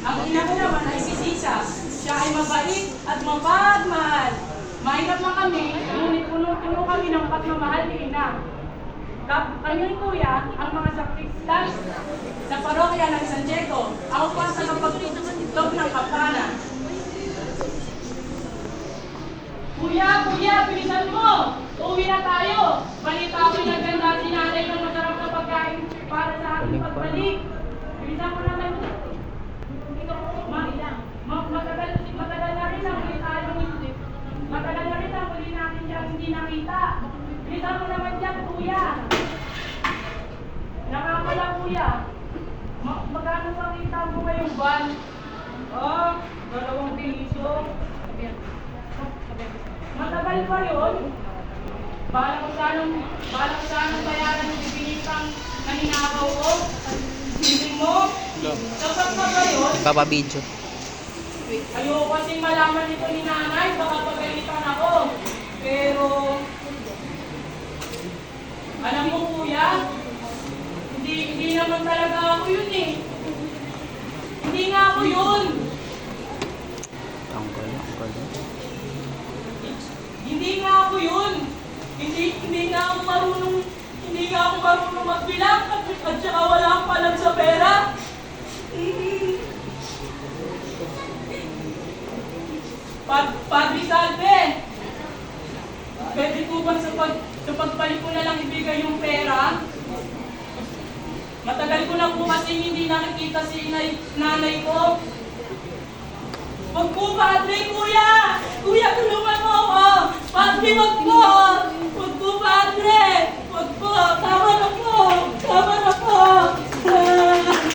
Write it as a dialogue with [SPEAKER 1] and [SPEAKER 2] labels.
[SPEAKER 1] Ang ina ko naman ay si Sisa. Siya ay mabait at mapagmahal. Mahirap lang kami, ngunit puno-puno kami ng pagmamahal ni ina. Kanyang kuya ang mga sakristan sa parokya ng San Diego. Ako pa sa kapagtutog ng kampana. Kuya, bilisan mo! Uwi na tayo! Balita ko'y naganda si nanay ng masarap na pagkain para sa ating pagbalik. Bilisan mo naman. Matagal na rin ang huli tayo. Matagal na rin ang huli natin dyan hindi nakita. Bilisan mo naman dyan, kuya. Nakakala, kuya. Magkano pa kita mo ngayong ban? Ah, 2 piso. Matagal pa yun. Bala ko sanang bayaran yung bibinitang naninakaw ko. Hindi mo? Sapat pa ba yun?
[SPEAKER 2] Papabidyo.
[SPEAKER 1] Ayoko kasing malaman nito ni nanay, baka pagalitan ako. Pero, alam mo kuya, hindi naman talaga ako yun eh. Hindi nga ako yun.
[SPEAKER 2] Ang galing.
[SPEAKER 1] Hindi nga ako yun. Hindi nga ako marunong magbilang at saka wala akong alam sa pera. Padre Salve, pwede po ba sa pagbalik ko na lang ibigay yung pera? Matagal ko na po kasi hindi nakikita si nanay ko. Wag po, Padre, kuya! Kuya, tulungan mo ako! Padre, wag po! Wag po, Padre! Wag po! Tama na po!